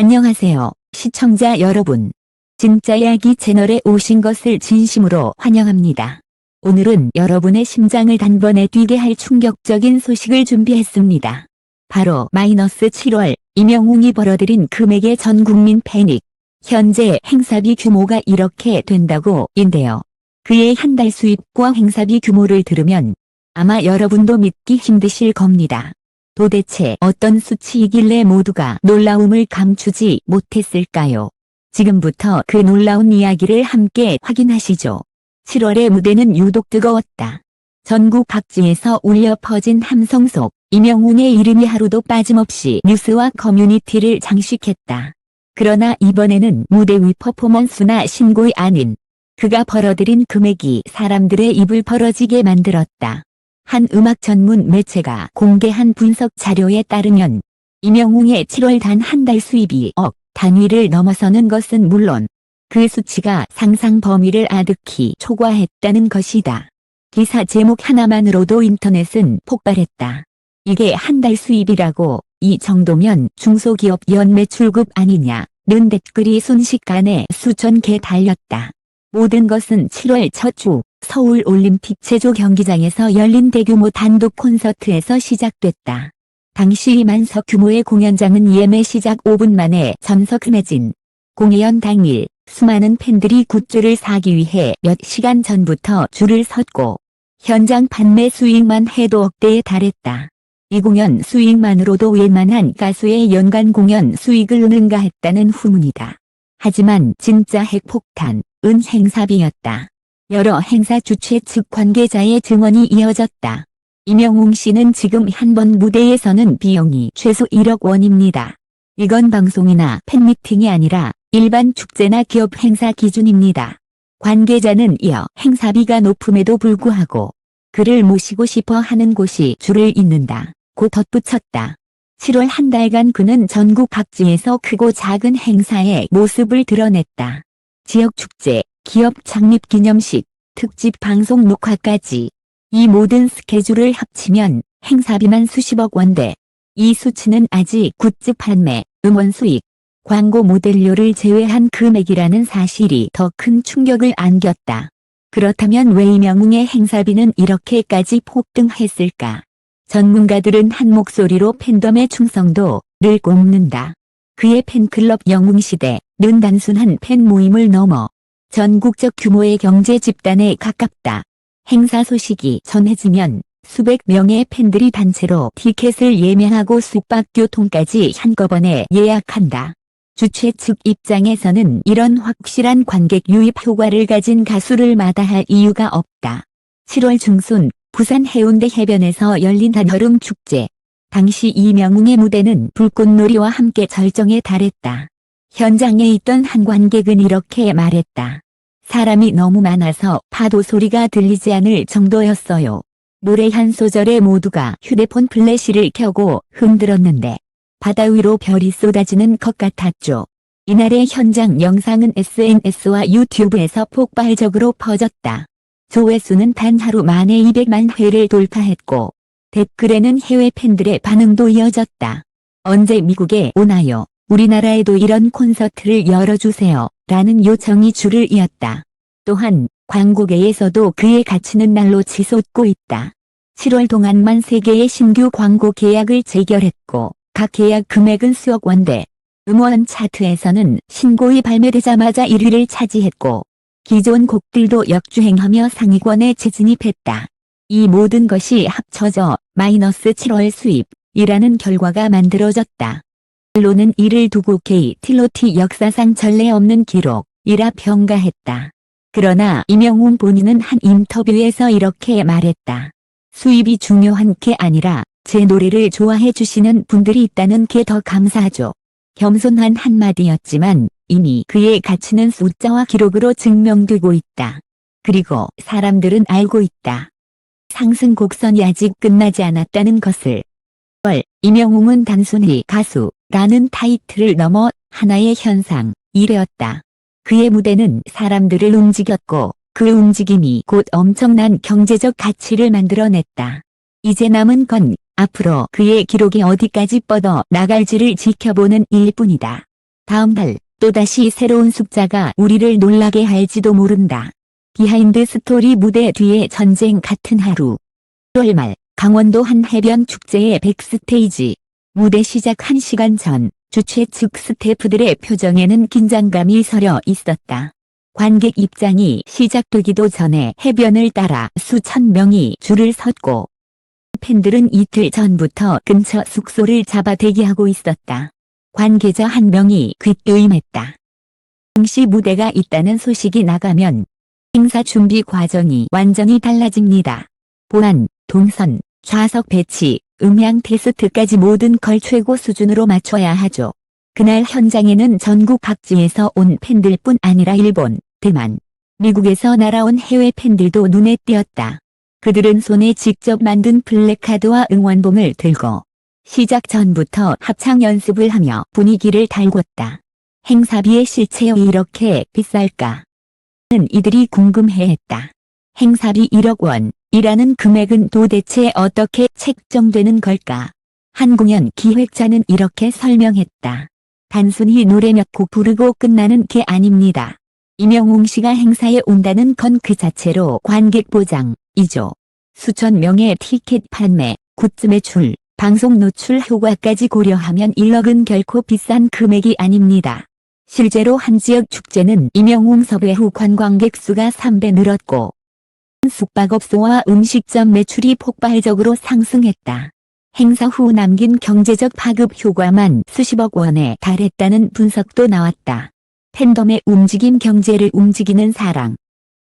안녕하세요, 시청자 여러분. 진짜 이야기 채널에 오신 것을 진심으로 환영합니다. 오늘은 여러분의 심장을 단번에 뛰게 할 충격적인 소식을 준비했습니다. 바로 -7월 임영웅이 벌어들인 금액의 전 국민 패닉. 현재 행사비 규모가 이렇게 된다고 인데요. 그의 한 달 수입과 행사비 규모를 들으면 아마 여러분도 믿기 힘드실 겁니다. 도대체 어떤 수치이길래 모두가 놀라움을 감추지 못했을까요? 지금부터 그 놀라운 이야기를 함께 확인하시죠. 7월의 무대는 유독 뜨거웠다. 전국 각지에서 울려 퍼진 함성 속 임영웅의 이름이 하루도 빠짐없이 뉴스와 커뮤니티를 장식했다. 그러나 이번에는 무대 위 퍼포먼스나 신곡이 아닌 그가 벌어들인 금액이 사람들의 입을 벌어지게 만들었다. 한 음악 전문 매체가 공개한 분석 자료에 따르면 임영웅의 7월 단 한 달 수입이 억 단위를 넘어서는 것은 물론 그 수치가 상상 범위를 아득히 초과했다는 것이다. 기사 제목 하나만으로도 인터넷은 폭발했다. 이게 한 달 수입이라고, 이 정도면 중소기업 연매출급 아니냐는 댓글이 순식간에 수천 개 달렸다. 모든 것은 7월 첫 주 서울 올림픽 체조 경기장에서 열린 대규모 단독 콘서트에서 시작됐다. 당시 만석 규모의 공연장은 예매 시작 5분 만에 전석 매진. 공연 당일 수많은 팬들이 굿즈를 사기 위해 몇 시간 전부터 줄을 섰고 현장 판매 수익만 해도 억대에 달했다. 이 공연 수익만으로도 웬만한 가수의 연간 공연 수익을 능가했다는 후문이다. 하지만 진짜 핵폭탄은 행사비였다. 여러 행사 주최 측 관계자의 증언이 이어졌다. 임영웅 씨는 지금 한 번 무대에 서는 비용이 최소 1억 원입니다. 이건 방송이나 팬미팅이 아니라 일반 축제나 기업 행사 기준입니다. 관계자는 이어 행사비가 높음에도 불구하고 그를 모시고 싶어 하는 곳이 줄을 잇는다 고 덧붙였다. 7월 한 달간 그는 전국 각지에서 크고 작은 행사의 모습을 드러냈다. 지역 축제, 기업 창립 기념식, 특집 방송 녹화까지 이 모든 스케줄을 합치면 행사비만 수십억 원대. 이 수치는 아직 굿즈 판매, 음원 수익, 광고 모델료를 제외한 금액이라는 사실이 더 큰 충격을 안겼다. 그렇다면 왜 임영웅의 행사비는 이렇게까지 폭등했을까? 전문가들은 한 목소리로 팬덤의 충성도를 꼽는다. 그의 팬클럽 영웅시대는 단순한 팬 모임을 넘어 전국적 규모의 경제 집단에 가깝다. 행사 소식이 전해지면 수백 명의 팬들이 단체로 티켓을 예매하고 숙박교통까지 한꺼번에 예약한다. 주최 측 입장에서는 이런 확실한 관객 유입 효과를 가진 가수를 마다할 이유가 없다. 7월 중순 부산 해운대 해변에서 열린 한여름 축제. 당시 임영웅의 무대는 불꽃놀이와 함께 절정에 달했다. 현장에 있던 한 관객은 이렇게 말했다. 사람이 너무 많아서 파도 소리가 들리지 않을 정도였어요. 노래 한 소절에 모두가 휴대폰 플래시를 켜고 흔들었는데 바다 위로 별이 쏟아지는 것 같았죠. 이날의 현장 영상은 SNS와 유튜브에서 폭발적으로 퍼졌다. 조회수는 단 하루 만에 200만 회를 돌파했고 댓글에는 해외 팬들의 반응도 이어졌다. 언제 미국에 오나요? 우리나라에도 이런 콘서트를 열어주세요. 라는 요청이 줄을 이었다. 또한 광고계에서도 그의 가치는 날로 치솟고 있다. 7월 동안만 3개의 신규 광고 계약을 체결했고 각 계약 금액은 수억 원대. 음원 차트에서는 신곡이 발매되자마자 1위를 차지했고 기존 곡들도 역주행하며 상위권에 재진입했다. 이 모든 것이 합쳐져 -7월 수입이라는 결과가 만들어졌다. 언론은 이를 두고 KT 역사상 전례 없는 기록이라 평가했다. 그러나 임영웅 본인은 한 인터뷰에서 이렇게 말했다. 수입이 중요한 게 아니라 제 노래를 좋아해 주시는 분들이 있다는 게 더 감사하죠. 겸손한 한마디였지만 이미 그의 가치는 숫자와 기록으로 증명되고 있다. 그리고 사람들은 알고 있다. 상승 곡선이 아직 끝나지 않았다는 것을. 임영웅은 단순히 가수라는 타이틀을 넘어 하나의 현상이 되었다. 그의 무대는 사람들을 움직였고 그 움직임이 곧 엄청난 경제적 가치를 만들어냈다. 이제 남은 건 앞으로 그의 기록이 어디까지 뻗어 나갈지를 지켜보는 일뿐이다. 다음 달 또다시 새로운 숫자가 우리를 놀라게 할지도 모른다. 비하인드 스토리 무대 뒤에 전쟁 같은 하루. 1월 말 강원도 한 해변 축제의 백스테이지. 무대 시작 1시간 전 주최 측 스태프들의 표정에는 긴장감이 서려 있었다. 관객 입장이 시작되기도 전에 해변을 따라 수천 명이 줄을 섰고 팬들은 이틀 전부터 근처 숙소를 잡아 대기하고 있었다. 관계자 한 명이 귀뜨임했다. 동시 무대가 있다는 소식이 나가면 행사 준비 과정이 완전히 달라집니다. 보안, 동선, 좌석 배치, 음향 테스트까지 모든 걸 최고 수준으로 맞춰야 하죠. 그날 현장에는 전국 각지에서 온 팬들뿐 아니라 일본, 대만, 미국에서 날아온 해외 팬들도 눈에 띄었다. 그들은 손에 직접 만든 플래카드와 응원봉을 들고 시작 전부터 합창 연습을 하며 분위기를 달궜다. 행사비의 실체요 이렇게 비쌀까? 는 이들이 궁금해했다. 행사비 1억 원이라는 금액은 도대체 어떻게 책정되는 걸까? 한 공연 기획자는 이렇게 설명했다. 단순히 노래 몇 곡 부르고 끝나는 게 아닙니다. 임영웅 씨가 행사에 온다는 건 그 자체로 관객 보장이죠. 수천 명의 티켓 판매, 굿즈 매출, 방송 노출 효과까지 고려하면 1억은 결코 비싼 금액이 아닙니다. 실제로 한 지역 축제는 임영웅 섭외 후 관광객 수가 3배 늘었고 숙박업소와 음식점 매출이 폭발적으로 상승했다. 행사 후 남긴 경제적 파급 효과만 수십억 원에 달했다는 분석도 나왔다. 팬덤의 움직임 경제를 움직이는 사랑.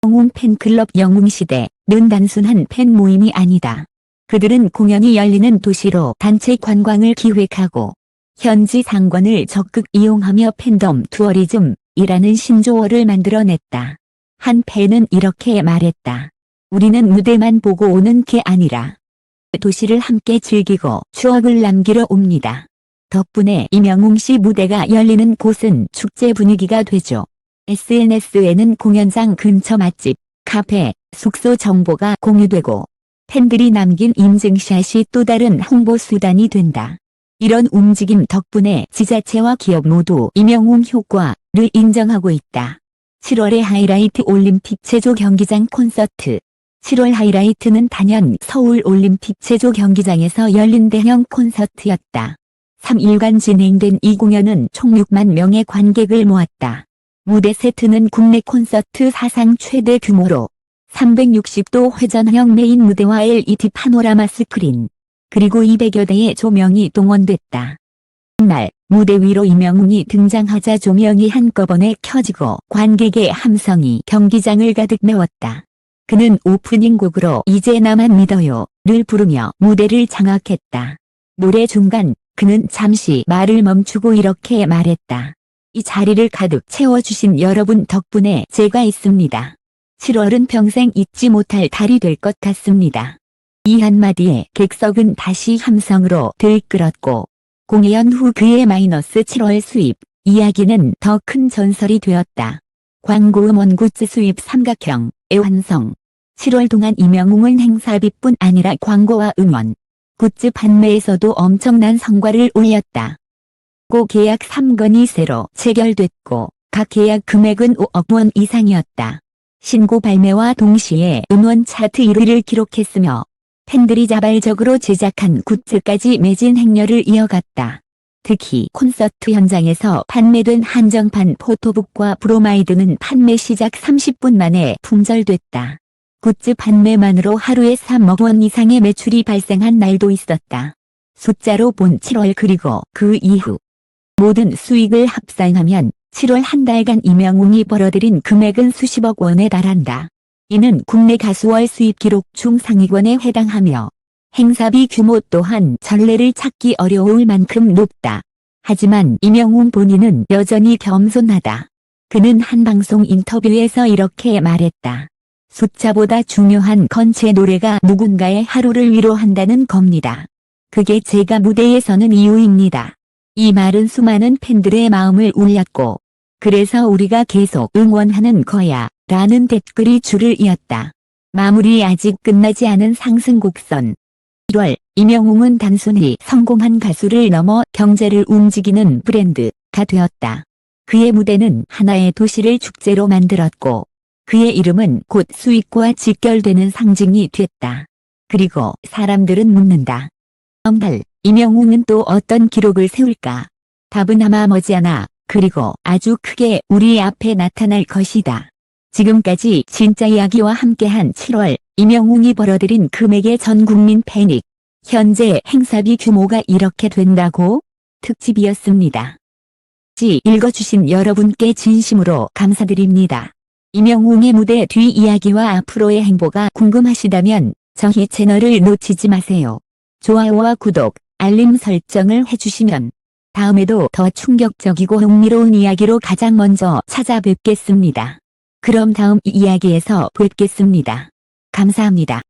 영웅 팬클럽 영웅시대는 단순한 팬 모임이 아니다. 그들은 공연이 열리는 도시로 단체 관광을 기획하고 현지 상권을 적극 이용하며 팬덤 투어리즘이라는 신조어를 만들어냈다. 한 팬은 이렇게 말했다. 우리는 무대만 보고 오는 게 아니라 도시를 함께 즐기고 추억을 남기러 옵니다. 덕분에 임영웅 씨 무대가 열리는 곳은 축제 분위기가 되죠. SNS에는 공연장 근처 맛집, 카페, 숙소 정보가 공유되고 팬들이 남긴 인증샷이 또 다른 홍보 수단이 된다. 이런 움직임 덕분에 지자체와 기업 모두 임영웅 효과를 인정하고 있다. 7월의 하이라이트 올림픽 체조 경기장 콘서트. 7월 하이라이트는 단연 서울 올림픽 체조 경기장에서 열린 대형 콘서트였다. 3일간 진행된 이 공연은 총 6만 명의 관객을 모았다. 무대 세트는 국내 콘서트 사상 최대 규모로 360도 회전형 메인 무대와 LED 파노라마 스크린, 그리고 200여 대의 조명이 동원됐다. 날 무대 위로 임영웅이 등장하자 조명이 한꺼번에 켜지고 관객의 함성이 경기장을 가득 메웠다. 그는 오프닝 곡으로 이제 나만 믿어요를 부르며 무대를 장악했다. 노래 중간 그는 잠시 말을 멈추고 이렇게 말했다. 이 자리를 가득 채워주신 여러분 덕분에 제가 있습니다. 7월은 평생 잊지 못할 달이 될 것 같습니다. 이 한마디에 객석은 다시 함성으로 들끓었고 공연 후 그의 마이너스 7월 수입 이야기는 더 큰 전설이 되었다. 광고 음원 굿즈 수입 삼각형의 완성. 7월 동안 임영웅은 행사비뿐 아니라 광고와 음원, 굿즈 판매에서도 엄청난 성과를 올렸다. 고 계약 3건이 새로 체결됐고 각 계약 금액은 5억 원 이상이었다. 신곡 발매와 동시에 음원 차트 1위를 기록했으며 팬들이 자발적으로 제작한 굿즈까지 매진 행렬을 이어갔다. 특히 콘서트 현장에서 판매된 한정판 포토북과 브로마이드는 판매 시작 30분 만에 품절됐다. 굿즈 판매만으로 하루에 3억 원 이상의 매출이 발생한 날도 있었다. 숫자로 본 7월 그리고 그 이후 모든 수익을 합산하면 7월 한 달간 임영웅이 벌어들인 금액은 수십억 원에 달한다. 이는 국내 가수월 수입 기록 중 상위권에 해당하며 행사비 규모 또한 전례를 찾기 어려울 만큼 높다. 하지만 임영웅 본인은 여전히 겸손하다. 그는 한 방송 인터뷰에서 이렇게 말했다. 숫자보다 중요한 건 제 노래가 누군가의 하루를 위로한다는 겁니다. 그게 제가 무대에 서는 이유입니다. 이 말은 수많은 팬들의 마음을 울렸고 그래서 우리가 계속 응원하는 거야 라는 댓글이 줄을 이었다. 마무리 아직 끝나지 않은 상승 곡선. 1월 임영웅은 단순히 성공한 가수를 넘어 경제를 움직이는 브랜드 스타가 되었다. 그의 무대는 하나의 도시를 축제로 만들었고 그의 이름은 곧 수익과 직결되는 상징이 됐다. 그리고 사람들은 묻는다. 다음 달 임영웅은 또 어떤 기록을 세울까? 답은 아마 머지않아 그리고 아주 크게 우리 앞에 나타날 것이다. 지금까지 진짜 이야기와 함께한 7월 임영웅이 벌어들인 금액의 전 국민 패닉. 현재 행사비 규모가 이렇게 된다고? 특집이었습니다. 읽어주신 여러분께 진심으로 감사드립니다. 임영웅의 무대 뒤 이야기와 앞으로의 행보가 궁금하시다면 저희 채널을 놓치지 마세요. 좋아요와 구독, 알림 설정을 해주시면 다음에도 더 충격적이고 흥미로운 이야기로 가장 먼저 찾아뵙겠습니다. 그럼 다음 이야기에서 뵙겠습니다. 감사합니다.